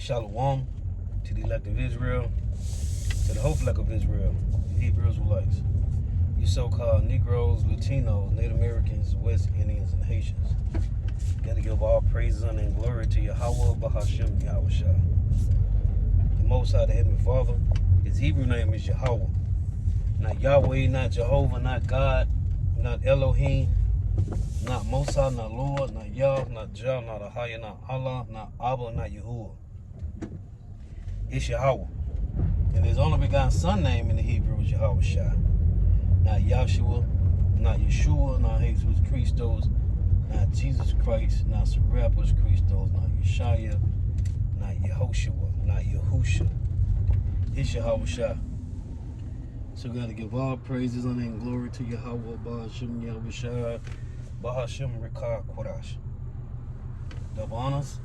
Shalom to the elect of Israel, to the hopeful of Israel, the Hebrew Israelites, you so-called Negroes, Latinos, Native Americans, West Indians, and Haitians. You got to give all praises, honor, and glory to Yahweh Bahashem Yahushua. The Most High, the Heavenly Father, his Hebrew name is Yahweh. Not Yahweh, not Jehovah, not God, not Elohim, not Mosai, not Lord, not Yah, not Jah, not Ahaya, not Allah, not Abba, not Yahuwah. It's Yahweh. And his only begotten son name in the Hebrew is Yahushua. Not Yahshua, not Yeshua, not Jesus Christos, not Jesus Christ, not Serapis Christos, not Yeshaya, not Yehoshua, not Yahusha. It's Yahushua. So we got to give all praises, honor, and glory to Yahweh, Bahashem Yahushua, Bahashem Rekah Kodash. Double honors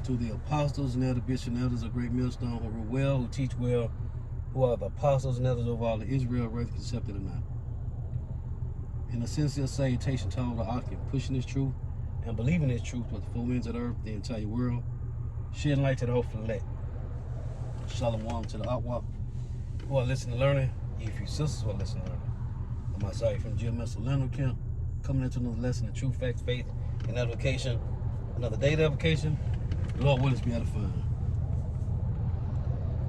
to the apostles and elder bishops and elders of Great Millstone who rule well, who teach well, who are the apostles and elders of all of Israel, whether accepted or not. And a sincere salutation to all the occupants pushing this truth and believing this truth with the four winds of the earth, the entire world, shedding light to the hopeful elect. Shalom to the Atwap who are listening and learning, you few sisters who are listening and learning. I'm Isaiah from GMS Orlando Camp, coming into another lesson of truth, facts, faith, and edification. Another day of edification. Lord willing to be edifying.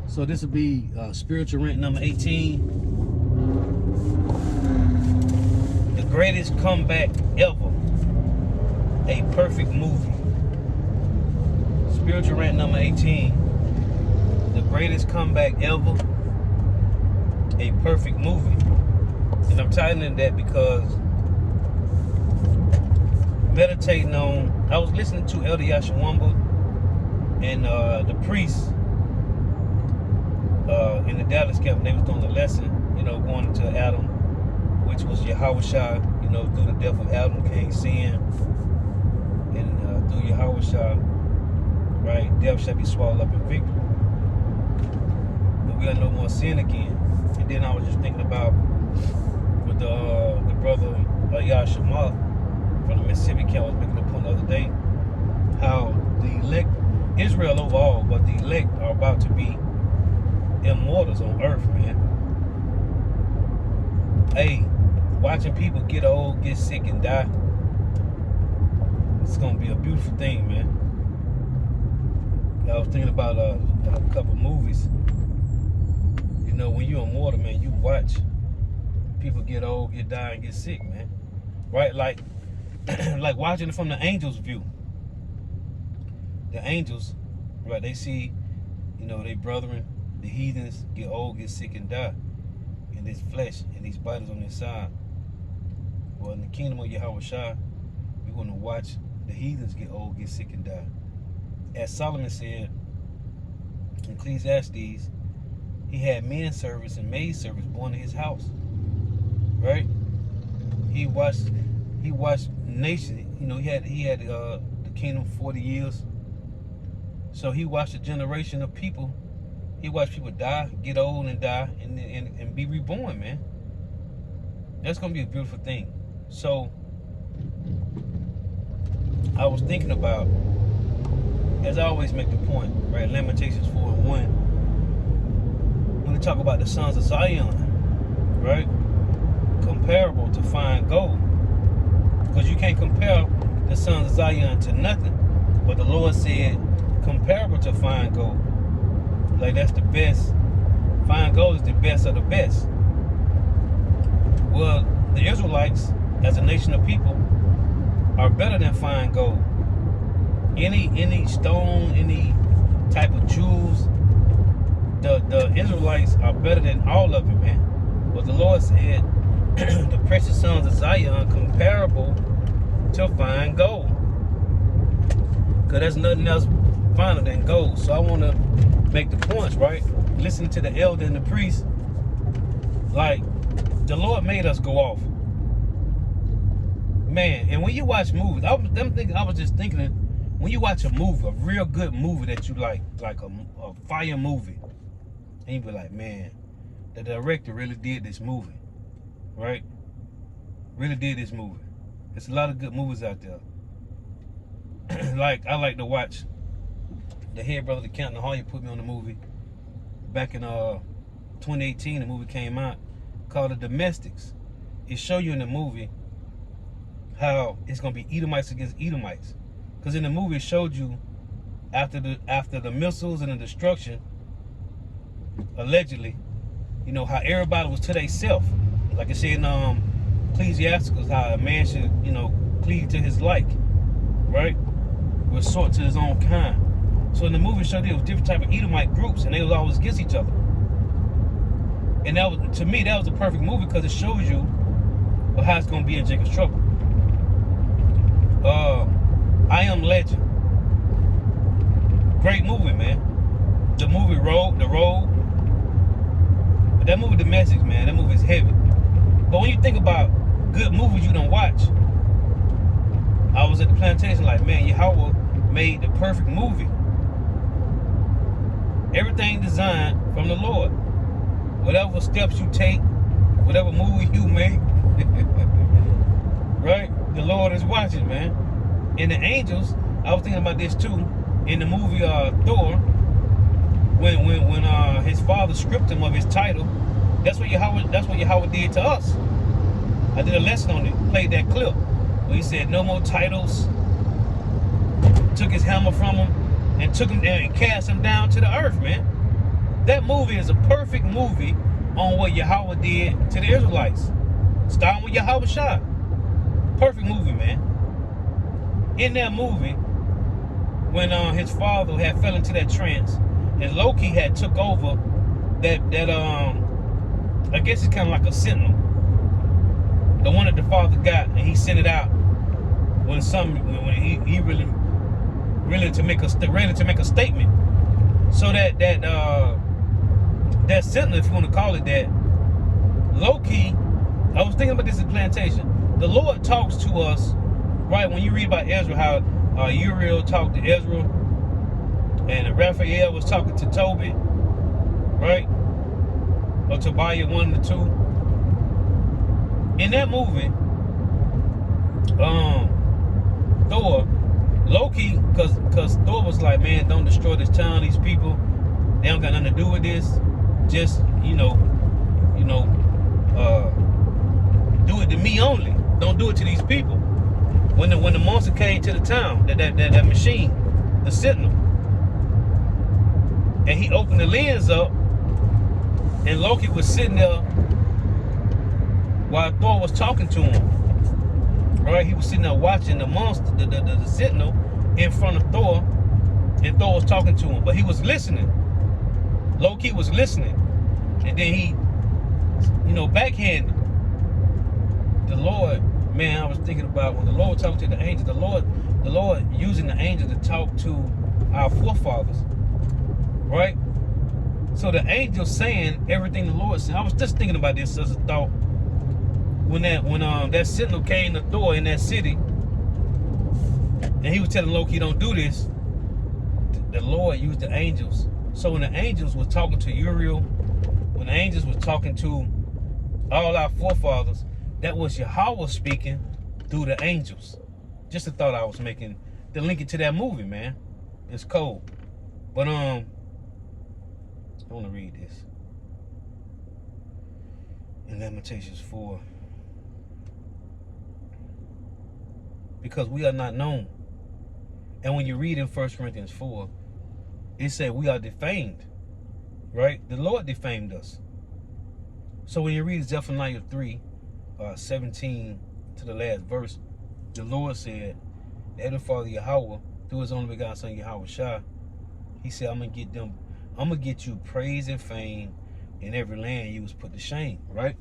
So this will be spiritual rant number 18. The greatest comeback ever. A perfect movie. Spiritual rant number 18. The greatest comeback ever. A perfect movie. And I'm titling that because meditating on, I was listening to Elder Yashawamba and the priests in the Dallas camp. They was doing the lesson, going into Adam, which was Yahushua, through the death of Adam came sin, and through Yahushua, right, death shall be swallowed up in victory, and we got no more sin again. And then I was just thinking about with the brother Yashima from the Mississippi camp was making a point the other day, how the elect, Israel overall, but the elect are about to be immortals on earth, man. Hey, watching people get old, get sick, and die, it's gonna be a beautiful thing, man. I was thinking about a couple movies. When you're immortal, man, you watch people get old, get die, and get sick, man. Right? Like like watching it from the angels' view. The angels, right, they see, they brethren, the heathens, get old, get sick, and die in this flesh, in these bodies on this side. Well, in the kingdom of Yahushua, we're going to watch the heathens get old, get sick, and die. As Solomon said in Ecclesiastes, he had men servants and maid servants born in his house, right? He watched nations. He had the kingdom 40 years. So he watched a generation of people. He watched people die, get old, and die, and be reborn, man. That's gonna be a beautiful thing. So I was thinking about, as I always make the point, right? Lamentations 4:1. When they talk about the sons of Zion, right? Comparable to fine gold. Because you can't compare the sons of Zion to nothing. But the Lord said, comparable to fine gold. Like that's the best. Fine gold is the best of the best. Well, the Israelites, as a nation of people, are better than fine gold. Any stone, any type of jewels, the Israelites are better than all of it, man. But the Lord said, the precious sons of Zion comparable to fine gold. Because there's nothing else finer than gold. So I want to make the points, right? Listen to the elder and the priest. Like, the Lord made us go off. Man, and when you watch movies, I was just thinking, when you watch a movie, a real good movie that you like a fire movie, and you be like, man, the director really did this movie, right? Really did this movie. There's a lot of good movies out there. Like, I like to watch the head brother, the Captain Hall, put me on the movie back in 2018. The movie came out called The Domestics. It show you in the movie how it's gonna be Edomites against Edomites, because in the movie it showed you after the missiles and the destruction, allegedly, you know, how everybody was to themselves. Like I said in Ecclesiasticus, how a man should, you know, cleave to his like, right? Resort to his own kind. So in the movie showed there was different type of Edomite groups, and they was always against each other. And that was, to me, that was a perfect movie because it shows you how it's gonna be in Jacob's Trouble. I Am Legend. Great movie, man. The movie The Road. But that movie, Domestics, man, that movie is heavy. But when you think about good movies you don't watch, I was at the plantation like, man, Yahweh made the perfect movie. Everything designed from the Lord. Whatever steps you take, whatever movie you make, right? The Lord is watching, man. And the angels, I was thinking about this too, in the movie Thor, when his father stripped him of his title, that's what Yahweh did to us. I did a lesson on it, played that clip, where he said no more titles, took his hammer from him, and took him down and cast him down to the earth, man. That movie is a perfect movie on what Yahweh did to the Israelites. Starting with Yahweh Shah. Perfect movie, man. In that movie, when his father had fell into that trance, and Loki had took over that I guess it's kind of like a sentinel, the one that the father got, and he sent it out when he really to make a statement. So that sentinel, if you want to call it that, Loki, I was thinking about this in plantation. The Lord talks to us, right? When you read about Ezra, how Uriel talked to Ezra, and Raphael was talking to Toby, right? Or Tobiah, one of the two. In that movie, Thor, Loki, because Thor was like, man, don't destroy this town, these people. They don't got nothing to do with this. Just, do it to me only. Don't do it to these people. When the monster came to the town, that machine, the sentinel, and he opened the lens up, and Loki was sitting there while Thor was talking to him. Right? He was sitting there watching the monster, the sentinel, in front of Thor, and Thor was talking to him, but he was listening. Loki was listening, and then he, backhanded the Lord. Man, I was thinking about when the Lord talked to the angel, the Lord using the angel to talk to our forefathers, right? So the angel saying everything the Lord said. I was just thinking about this as a thought when that sentinel came to Thor in that city, and he was telling Loki, don't do this. The Lord used the angels. So when the angels was talking to Uriel, when the angels was talking to all our forefathers, that was Yahweh speaking through the angels. Just a thought I was making to link it to that movie, man. It's cold. But I want to read this. In Lamentations 4. Because we are not known. And when you read in 1 Corinthians 4, it said we are defamed. Right? The Lord defamed us. So when you read Zephaniah 3, 17 to the last verse, the Lord said, the Heavenly Father Yahweh, through his only begotten Son Yahweh Shah, he said, I'm gonna get you praise and fame in every land you was put to shame, right?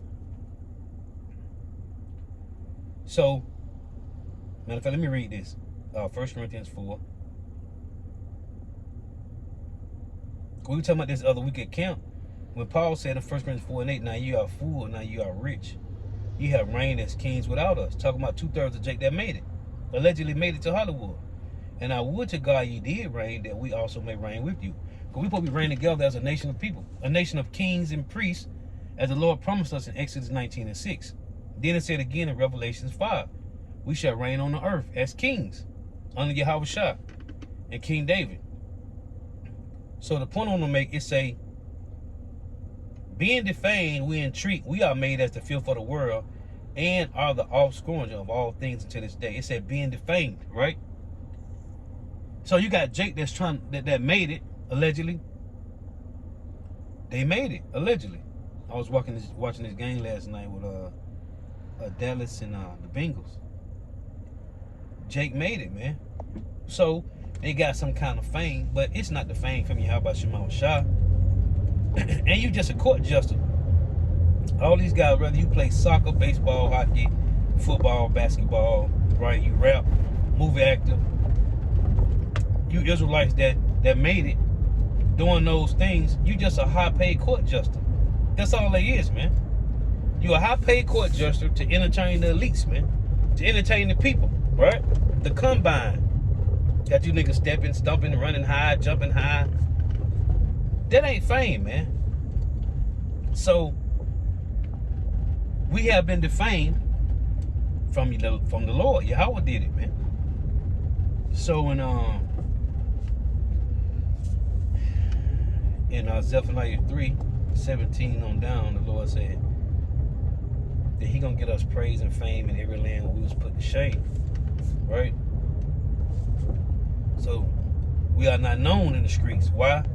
So, matter of fact, let me read this. 1 Corinthians 4. We were talking about this other week at camp, when Paul said in 1 Corinthians 4 and 8, now you are full, now you are rich. You have reigned as kings without us. Talking about 2/3 of Jake that made it. Allegedly made it to Hollywood. And I would to God ye did reign, that we also may reign with you. Because we supposed to be reigning together as a nation of people. A nation of kings and priests, as the Lord promised us in Exodus 19 and 6. Then it said again in Revelations 5. We shall reign on the earth as kings under Yahweh Shah and King David. So the point I want to make is say, being defamed, we are made as the filth of the world, and are the offscourge of all things until this day. It said being defamed, right? So you got Jake that's trying that made it allegedly. They made it allegedly. I was watching this game last night with Dallas and the Bengals. Jake made it, man. So they got some kind of fame, but it's not the fame from you. How about Shema Shah? And you just a court jester. All these guys, whether you play soccer, baseball, hockey, football, basketball, right? You rap, movie actor. You Israelites that made it doing those things, you just a high-paid court jester. That's all it is, man. You a high-paid court jester to entertain the elites, man. To entertain the people, right? The combine. Got you niggas stepping, stumping, running high, jumping high. That ain't fame, man. So we have been defamed from the Lord. Yahweh did it, man. So in Zephaniah 3:17 on down, the Lord said that He gonna get us praise and fame in every land where we was put to shame, right? So we are not known in the streets. Why?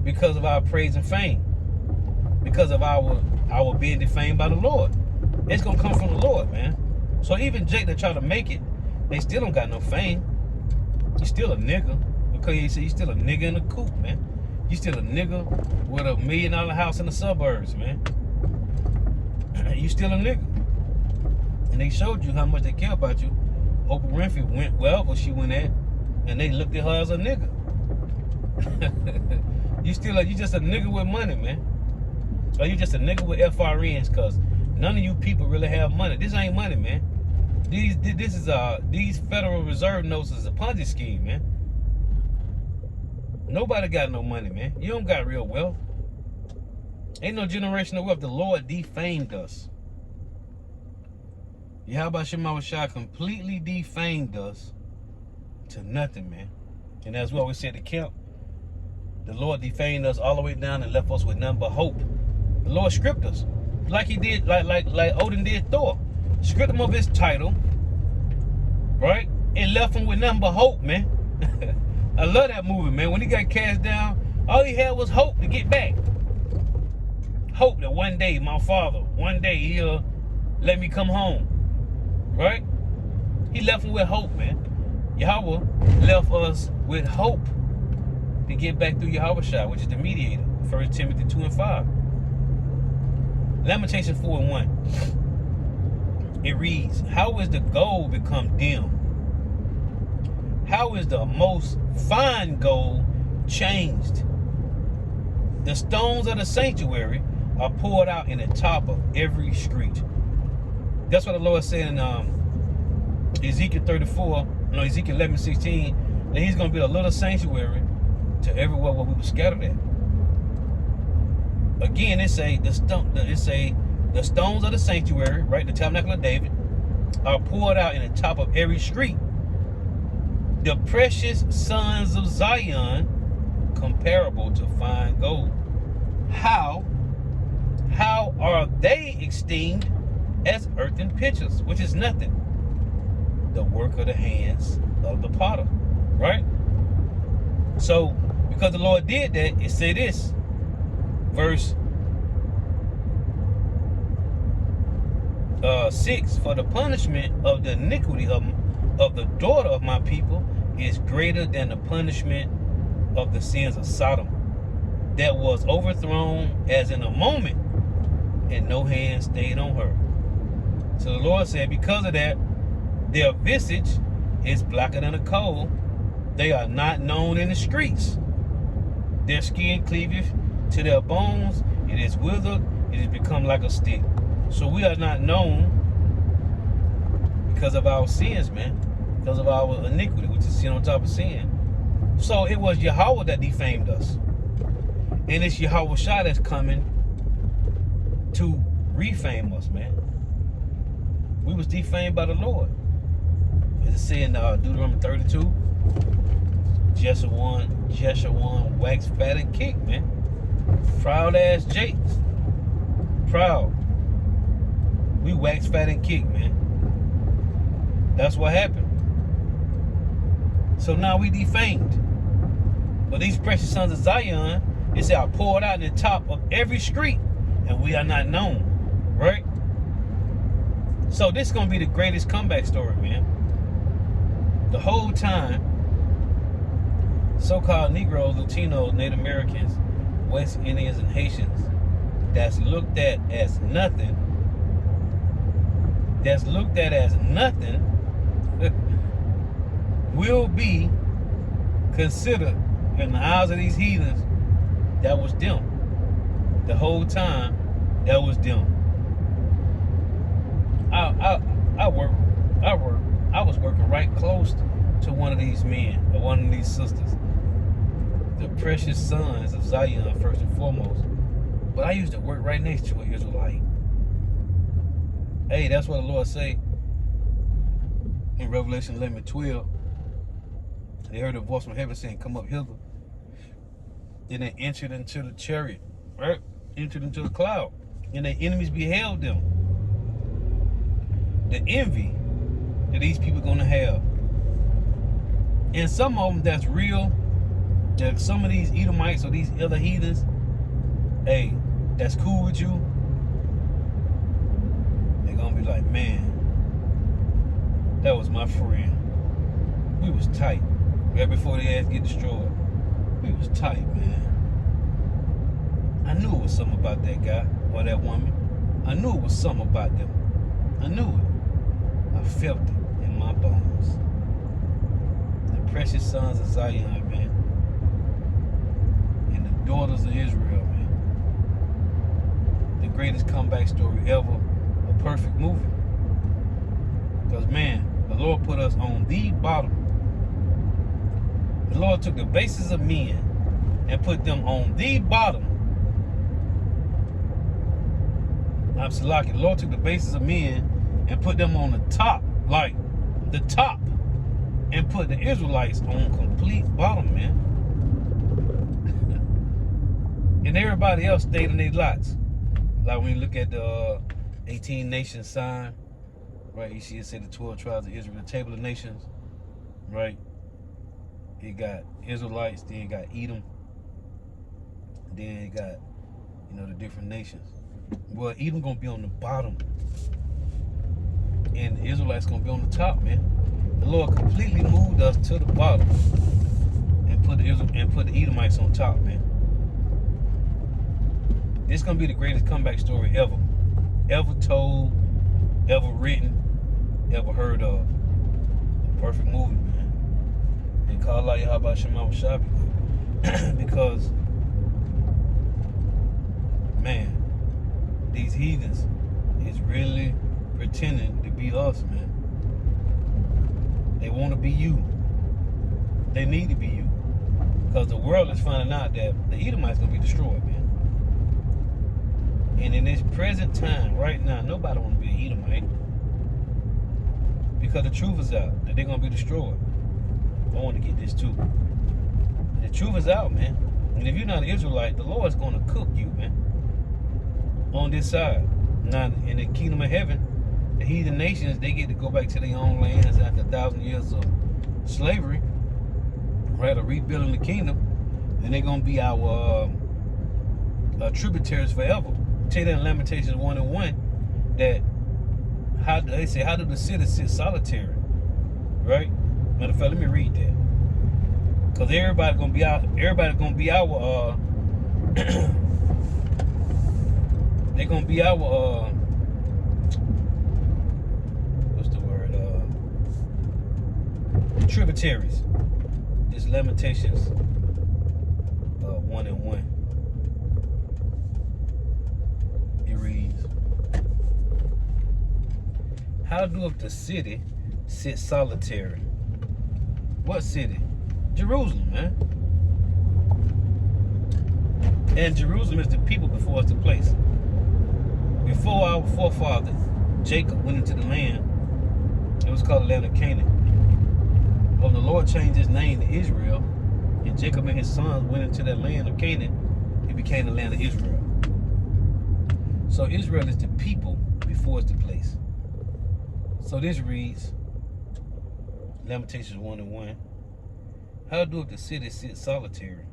Because of our praise and fame. Because of our being defamed by the Lord. It's gonna come from the Lord, man. So even Jake that try to make it, they still don't got no fame. He's still a nigga. Because he said he's still a nigga in the coop, man. You still a nigga with $1 million house in the suburbs, man. You still a nigga. And they showed you how much they care about you. Oprah Winfrey went wherever she went at, and they looked at her as a nigga. You just a nigga with money, man. Or you just a nigga with FRNs, cause none of you people really have money. This ain't money, man. These Federal Reserve notes is a Ponzi scheme, man. Nobody got no money, man. You don't got real wealth. Ain't no generational wealth. The Lord defamed us. Yahweh Shema Shah completely defamed us to nothing, man. And that's why we said the camp. The Lord defamed us all the way down and left us with nothing but hope. The Lord stripped us. Like He did, like Odin did Thor. Stripped him of his title, right? And left him with nothing but hope, man. I love that movie, man. When he got cast down, all he had was hope to get back. Hope that one day, my father, He'll let me come home. Right? He left him with hope, man. Yahweh left us with hope to get back through Yahweh Shah, which is the mediator. 1 Timothy 2:5. Lamentations 4:1. It reads, how is the gold become dim? How is the most fine gold changed? The stones of the sanctuary are poured out in the top of every street. That's what the Lord said in Ezekiel 11:16, that He's going to build a little sanctuary to everywhere where we were scattered at. Again, the stones of the sanctuary, right, the tabernacle of David, are poured out in the top of every street. The precious sons of Zion, comparable to fine gold. How are they esteemed as earthen pitchers, which is nothing? The work of the hands of the potter, right? So, because the Lord did that, it said this, verse 6, for the punishment of the iniquity of the daughter of my people is greater than the punishment of the sins of Sodom, that was overthrown as in a moment, and no hand stayed on her. So the Lord said, because of that, their visage is blacker than a coal. They are not known in the streets. Their skin cleaveth to their bones. It is withered. It has become like a stick. So we are not known because of our sins, man. Because of our iniquity, which is sin on top of sin. So it was Yahweh that defamed us. And it's Yahweh Shah that's coming to refame us, man. We was defamed by the Lord. As it said in Deuteronomy 32, Jesse 1, Jeshurun wax fat and kick, man. Proud ass Jakes. Proud. We wax fat and kick, man. That's what happened. So now we defamed. But these precious sons of Zion, it said, are poured out in the top of every street, and we are not known. Right? So this is going to be the greatest comeback story, man. The whole time, so-called Negroes, Latinos, Native Americans, West Indians, and Haitians that's looked at as nothing, will be considered in the eyes of these heathens. That was them. The whole time, that was them. I was working right close to one of these men or one of these sisters, the precious sons of Zion, first and foremost. But I used to work right next to an Israelite. Hey, that's what the Lord say in Revelation 11:12. They heard a voice from heaven saying, come up hither. Then they entered into the chariot, right? Entered into the cloud. And their enemies beheld them. The envy that these people are going to have. And some of them that's real, that some of these Edomites or these other heathens, hey, that's cool with you, they're going to be like, man, that was my friend. We was tight. Right before they ass get destroyed. We was tight, man. I knew it was something about that guy or that woman. I knew it was something about them. I knew it. I felt it in my bones. The precious sons of Zion, man. And the daughters of Israel, man. The greatest comeback story ever. A perfect movie. Because, man, the Lord put us on the bottom. The Lord took the bases of men and put them on the bottom. The Lord took the bases of men and put them on the top, like the top, and put the Israelites on complete bottom, man. And everybody else stayed in their lots. Like when you look at the 18 nations sign, right? You see it say the 12 tribes of Israel, the table of nations, right? It got Israelites, then it got Edom, then it got, the different nations. Well, Edom gonna be on the bottom, and the Israelites gonna be on the top, man. The Lord completely moved us to the bottom and put the Edomites on top, man. This gonna be the greatest comeback story ever told, ever written, ever heard of. A perfect movie, man. And call out Yahweh Shema Shabi. Because, man, these heathens is really pretending to be us, man. They want to be you. They need to be you. Because the world is finding out that the Edomites going to be destroyed, man. And in this present time, right now, nobody want to be an Edomite. Because the truth is out that they're going to be destroyed. I want to get this too. And the truth is out, man. And if you're not an Israelite, the Lord's going to cook you, man. On this side. Now, in the kingdom of heaven, the heathen nations, they get to go back to their own lands after 1,000 years of slavery, right? Or rebuilding the kingdom. And they're going to be our tributaries forever. Tell you that in Lamentations 1:1 that how do the cities sit solitary, right? Matter of fact, let me read that. Because everybody's gonna be our they're gonna be our what's the word? Tributaries. This Lamentations 1:1. It reads, how doeth the city sit solitary? What city? Jerusalem, man. And Jerusalem is the people before it's the place. Before our forefather Jacob went into the land, it was called the land of Canaan. When the Lord changed his name to Israel, and Jacob and his sons went into that land of Canaan, it became the land of Israel. So Israel is the people before it's the place. So this reads, Lamentations 1:1. How doeth the city sit solitary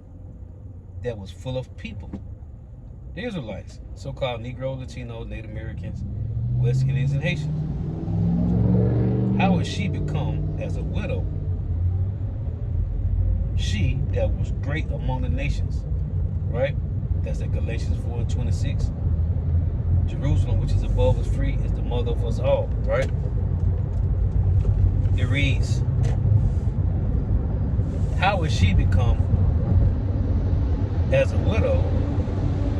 that was full of people? The Israelites, so-called Negro, Latino, Native Americans, West Indians, and Haitians. How would she become as a widow? She that was great among the nations, right? That's at Galatians 4:26. Jerusalem, which is above us free, is the mother of us all, right? It reads, how would she become as a widow,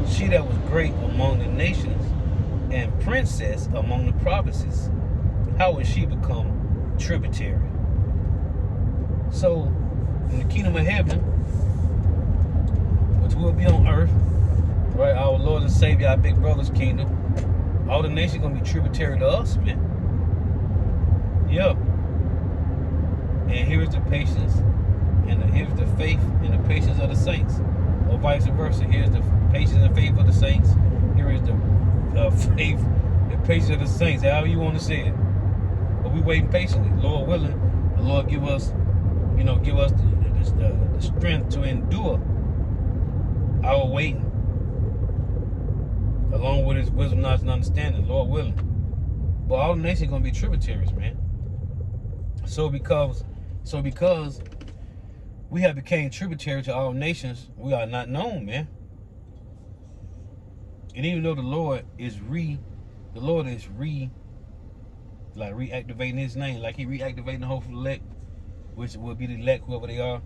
she that was great among the nations and princess among the provinces? How would she become tributary? So, in the kingdom of heaven, which will be on earth, right, our Lord and Savior, our big brother's kingdom, all the nations gonna be tributary to us, man. Yeah. And here's the patience, and here's the faith and the patience of the saints, or vice versa. Here's the patience and faith of the saints. Here is the faith and patience of the saints, however you want to say it. But we waiting patiently. Lord willing, the Lord give us the strength to endure our waiting, along with his wisdom, knowledge, and understanding, Lord willing. But all the nations gonna be tributaries, man. So because we have became tributary to all nations, we are not known, man. And even though the Lord is reactivating his name, like he reactivating the hopeful elect, which will be the elect, whoever they are.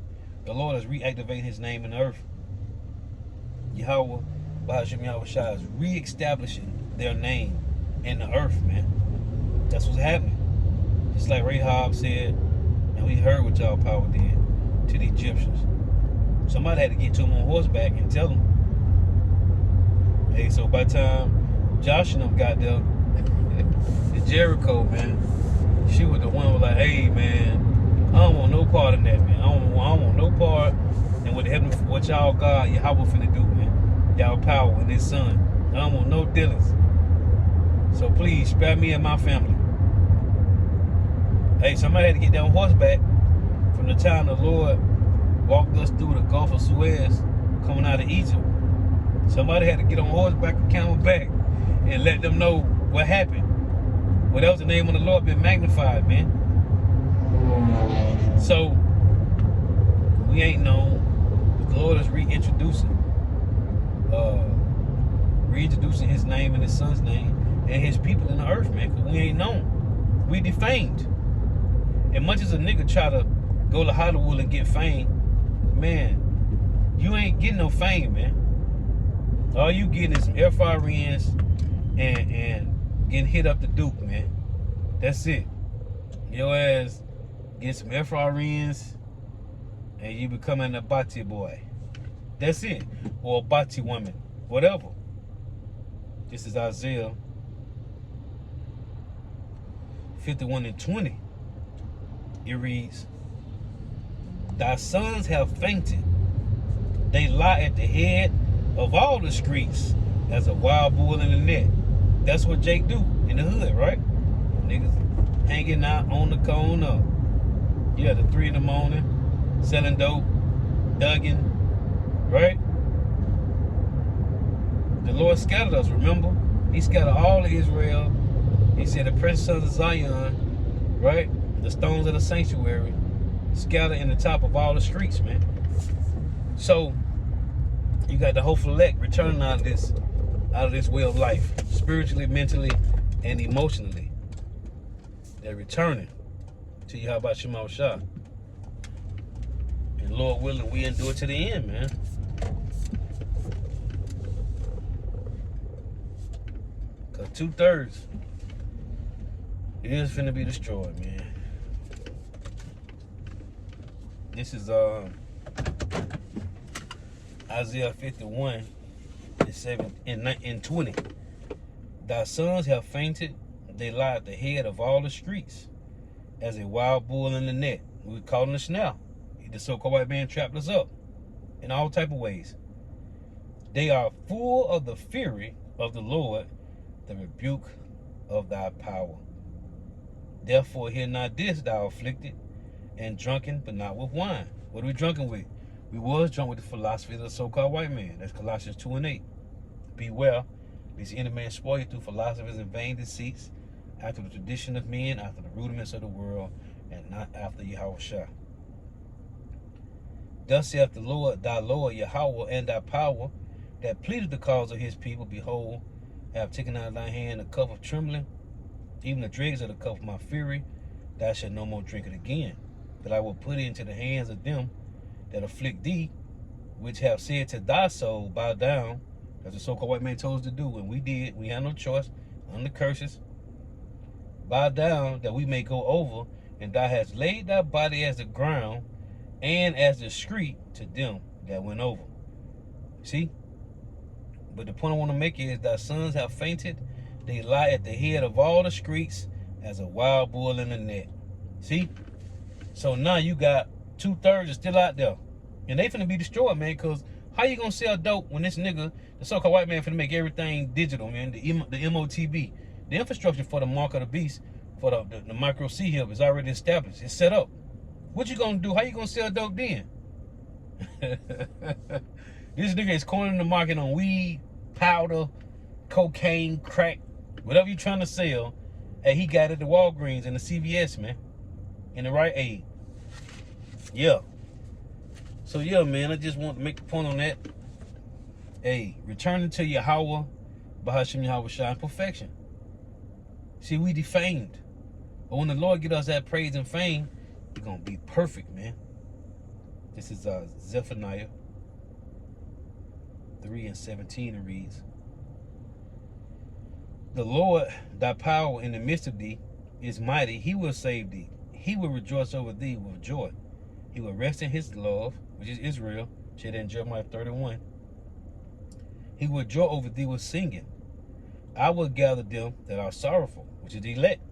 The Lord is reactivating his name in the earth. Yahweh, Bahashim Yahweh Shah, is reestablishing their name in the earth, man. That's what's happening. Just like Rahab said, and we heard what y'all power did to the Egyptians. Somebody had to get to him on horseback and tell him. Hey, so by the time Josh and them got there, the Jericho, man, she was the one who was like, hey, man, I don't want no part in that, man. I don't want no part in what y'all God, Yahweh finna do, man. Y'all power and his son. I don't want no dealings. So please, spare me and my family. Hey, somebody had to get down horseback from the time the Lord walked us through the Gulf of Suez coming out of Egypt. Somebody had to get on horseback and camelback and let them know what happened. Well, that was the name of the Lord been magnified, man. So, we ain't known. The Lord is reintroducing his name and his son's name and his people in the earth, man, because we ain't known. We defamed. And much as a nigga try to go to Hollywood and get fame, man, you ain't getting no fame, man. All you getting is some FRNs and getting hit up the Duke, man. That's it. Your ass get some FRNs and you becoming a Bati boy. That's it. Or a Bati woman. Whatever. This is Isaiah 51:20. It reads, thy sons have fainted. They lie at the head of all the streets as a wild bull in the net. That's what Jake do in the hood, right? Niggas hanging out on the corner. Yeah, the 3 in the morning, selling dope, thugging, right? The Lord scattered us, remember? He scattered all of Israel. He said the precious sons of Zion, right? The stones of the sanctuary, scattered in the top of all the streets, man. So, you got the hopeful elect returning out of this way of life, spiritually, mentally, and emotionally. They're returning to Yahweh Shema Shah. And Lord willing, we endure to the end, man. Because 2/3 is finna be destroyed, man. This is Isaiah 51:7-20. Thy sons have fainted, they lie at the head of all the streets, as a wild bull in the net. We caught in the snare. The so-called white man trapped us up. in all type of ways. They are full of the fury of the Lord, the rebuke of thy power. Therefore hear not this, thou afflicted, and drunken, but not with wine. What are we drunken with? We was drunk with the philosophy of the so-called white man. That's Colossians 2:8. Beware, lest any man spoil you through philosophies and vain deceits, after the tradition of men, after the rudiments of the world, and not after Yahushua. Thus saith the Lord, thy Lord Yahweh, and thy power, that pleaded the cause of his people. Behold, I have taken out of thy hand the cup of trembling, even the dregs of the cup of my fury. Thou shalt no more drink it again, but I will put it into the hands of them that afflict thee, which have said to thy soul, bow down, as the so-called white man told us to do, and we did. We had no choice, under curses. Bow down, that we may go over, and thou hast laid thy body as the ground, and as the street to them that went over. See? But the point I want to make is, thy sons have fainted. They lie at the head of all the streets as a wild bull in the net. See? So now you got 2/3 is still out there. And they finna be destroyed, man, because how you gonna sell dope when this nigga, the so-called white man, finna make everything digital, man? The MOTB, the infrastructure for the mark of the beast, for the micro C hub is already established. It's set up. What you gonna do? How you gonna sell dope then? This nigga is cornering the market on weed, powder, cocaine, crack, whatever you trying to sell. Hey, he got it at the Walgreens and the CVS, man, in the right aid. Yeah. So yeah, man, I just want to make the point on that. Hey, returning to Yahweh, Bahashim Yahweh Shah, perfection. See, we defamed. But when the Lord get us that praise and fame, we're going to be perfect, man. This is Zephaniah 3:17. It reads, the Lord, thy power in the midst of thee, is mighty. He will save thee. He will rejoice over thee with joy. He will rest in his love, which is Israel. Said in Jeremiah 31. He will joy over thee with singing. I will gather them that are sorrowful, which is the elect,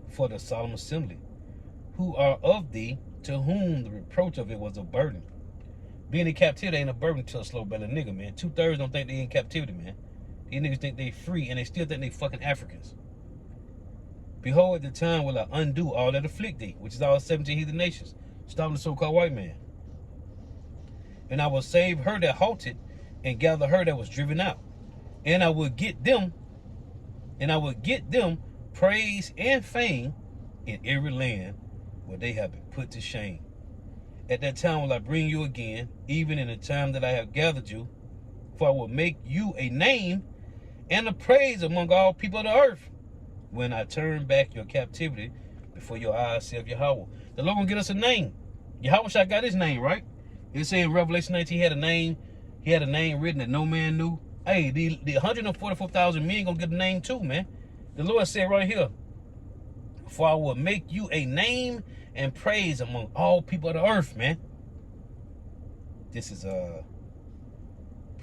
for the solemn assembly, who are of thee, to whom the reproach of it was a burden. Being in captivity ain't a burden to a slow-bellied nigga, man. 2/3 don't think they in captivity, man. These niggas think they free, and they still think they fucking Africans. Behold, at the time will I undo all that afflict thee, which is all 17 heathen nations, stopping the so-called white man. And I will save her that halted, and gather her that was driven out. And I will get them praise and fame in every land where they have been put to shame. At that time will I bring you again, even in the time that I have gathered you, for I will make you a name and a praise among all people of the earth, when I turn back your captivity before your eyes, saith Yahweh. The Lord gonna get us a name. Yahweh got his name, right? It said in Revelation 19 he had a name written that no man knew. Hey, the 144,000 men gonna get a name too, man. The Lord said right here, for I will make you a name and praise among all people of the earth, man. This is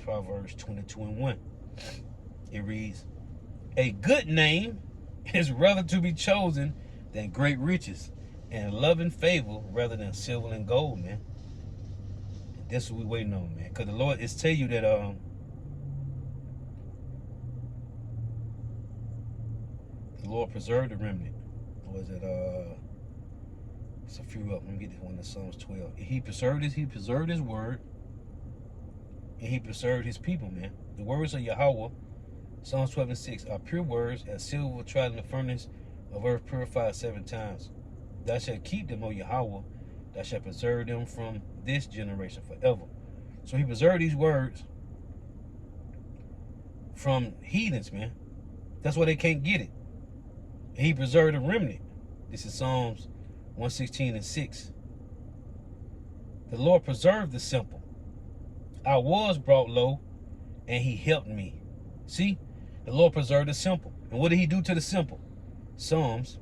Proverbs 22:1. It reads, a good name is rather to be chosen than great riches, and love and favor rather than silver and gold, man. And that's what we waiting on, man. Because the Lord is telling you that the Lord preserved the remnant. Or is it it's a few up. Let me get this one in Psalms 12. He preserved his word, and he preserved his people, man. The words of Yahweh, Psalms 12:6, are pure words, as silver tried in the furnace of earth, purified 7 times. Thou shalt keep them, O Yahweh. Thou shalt preserve them from this generation forever. So he preserved these words from heathens, man. That's why they can't get it. And he preserved a remnant. This is Psalms 116:6. The Lord preserved the simple. I was brought low, and he helped me. See, the Lord preserved the simple. And what did he do to the simple? Psalms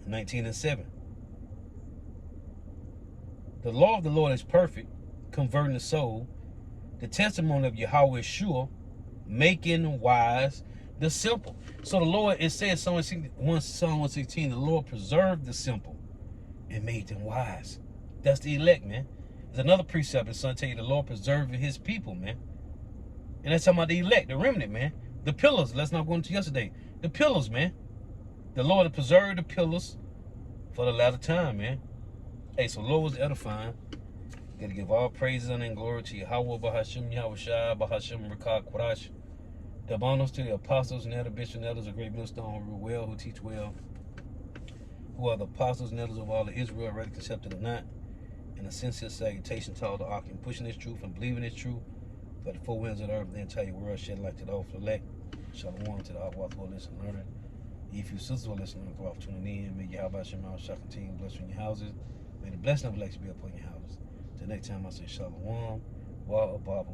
19:7. The law of the Lord is perfect, converting the soul. The testimony of Yahweh is sure, making wise the simple. So the Lord, it says Psalm 116, the Lord preserved the simple and made them wise. That's the elect, man. There's another precept in Son tell you the Lord preserving his people, man. And that's talking about the elect, the remnant, man. The pillars. Let's not go into yesterday. The pillars, man. The Lord has preserved the pillars for the latter time, man. Hey, so Lord was edifying. Got to give all praises and glory to Yahweh, Bahashim, Yahweh Shai, Bahashim, Rakah, Quadash. The bonus to the apostles and elder bishops and elders of great millstone who rule well, who teach well, who are the apostles and elders of all of Israel, already accepted or not. And a sincere salutation to all the ark and pushing this truth and believing this truth for the four winds of the earth, the entire world, shed light to the whole elect. Shalom to the Aquath who are listening and learning. If you sisters who are listening and Aquath tuning in, may Yahweh Shema Shah continue to bless you in your houses. May the blessing of election be upon your houses. Till next time, I say Shalom, Wa Abba.